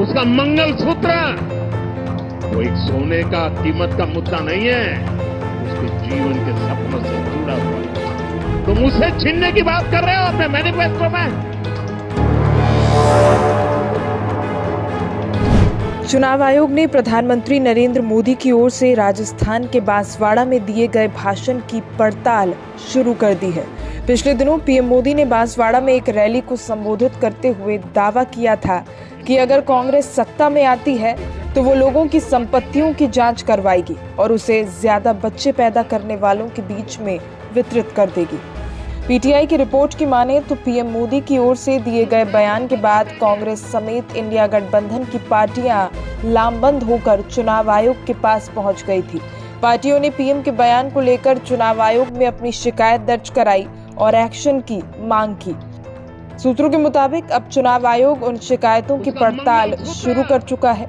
उसका मंगलसूत्र वो एक सोने का कीमत का मुद्दा नहीं है, उसके जीवन के सपनों से जुड़ा हुआ है। तुम उसे छीनने की बात कर रहे हो अपने मैनिफेस्टो में। चुनाव आयोग ने प्रधानमंत्री नरेंद्र मोदी की ओर से राजस्थान के बांसवाड़ा में दिए गए भाषण की पड़ताल शुरू कर दी है। पिछले दिनों पीएम मोदी ने बांसवाड़ा में एक रैली को संबोधित करते हुए दावा किया था कि अगर कांग्रेस सत्ता में आती है तो वो लोगों की संपत्तियों की जांच करवाएगी और उसे ज्यादा बच्चे पैदा करने वालों के बीच में वितरित कर देगी। पीटीआई की रिपोर्ट की माने तो पीएम मोदी की ओर से दिए गए बयान के बाद कांग्रेस समेत इंडिया गठबंधन की पार्टियां लामबंद होकर चुनाव आयोग के पास पहुंच गई थी। पार्टियों ने पीएम के बयान को लेकर चुनाव आयोग में अपनी शिकायत दर्ज कराई और एक्शन की मांग की। सूत्रों के मुताबिक अब चुनाव आयोग उन शिकायतों की पड़ताल शुरू कर चुका है।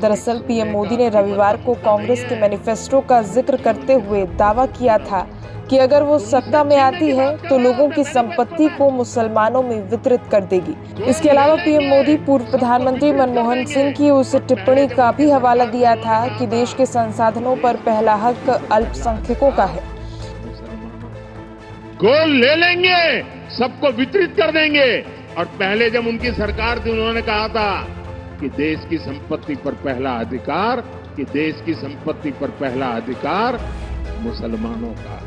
दरअसल पीएम मोदी ने रविवार को कांग्रेस के मैनिफेस्टो का जिक्र करते हुए दावा किया था कि अगर वो सत्ता में आती है तो लोगों की संपत्ति को मुसलमानों में वितरित कर देगी। इसके अलावा पीएम मोदी पूर्व प्रधानमंत्री मनमोहन सिंह की उस टिप्पणी का भी हवाला दिया था कि देश के संसाधनों पर पहला हक अल्पसंख्यकों का है। गोल ले लेंगे, सबको वितरित कर देंगे। और पहले जब उनकी सरकार थी उन्होंने कहा था कि देश की संपत्ति पर पहला अधिकार, मुसलमानों का।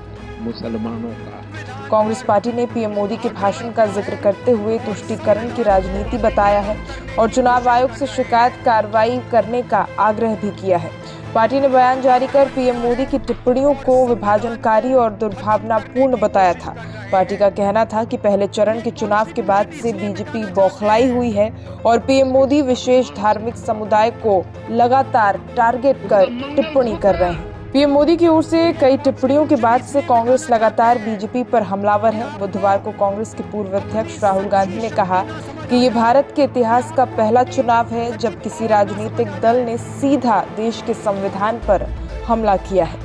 कांग्रेस पार्टी ने पीएम मोदी के भाषण का जिक्र करते हुए तुष्टीकरण की राजनीति बताया है और चुनाव आयोग से शिकायत कार्रवाई करने का आग्रह भी किया है। पार्टी ने बयान जारी कर पीएम मोदी की टिप्पणियों को विभाजनकारी और दुर्भावनापूर्ण बताया था। पार्टी का कहना था कि पहले चरण के चुनाव के बाद से बीजेपी बौखलाई हुई है और पीएम मोदी विशेष धार्मिक समुदाय को लगातार टारगेट कर टिप्पणी कर रहे हैं। पीएम मोदी की ओर से कई टिप्पणियों के बाद से कांग्रेस लगातार बीजेपी पर हमलावर है। बुधवार को कांग्रेस के पूर्व अध्यक्ष राहुल गांधी ने कहा कि ये भारत के इतिहास का पहला चुनाव है जब किसी राजनीतिक दल ने सीधा देश के संविधान पर हमला किया है।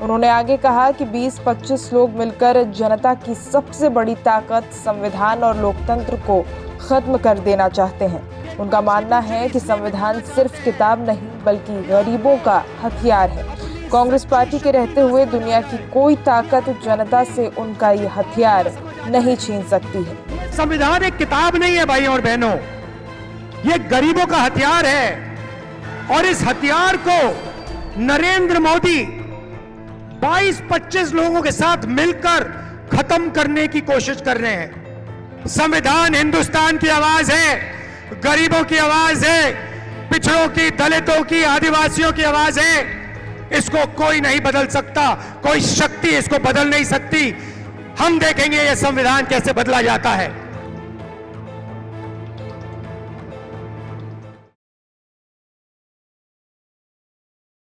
उन्होंने आगे कहा कि 20-25 लोग मिलकर जनता की सबसे बड़ी ताकत संविधान और लोकतंत्र को खत्म कर देना चाहते हैं। उनका मानना है कि संविधान सिर्फ किताब नहीं बल्कि गरीबों का हथियार है। कांग्रेस पार्टी के रहते हुए दुनिया की कोई ताकत जनता से उनका ये हथियार नहीं छीन सकती है। संविधान एक किताब नहीं है भाई और बहनों, ये गरीबों का हथियार है और इस हथियार को नरेंद्र मोदी 22-25 लोगों के साथ मिलकर खत्म करने की कोशिश कर रहे हैं। संविधान हिंदुस्तान की आवाज है, गरीबों की आवाज है, पिछड़ों की, दलितों की, आदिवासियों की आवाज है। इसको कोई नहीं बदल सकता, कोई शक्ति इसको बदल नहीं सकती। हम देखेंगे ये संविधान कैसे बदला जाता है।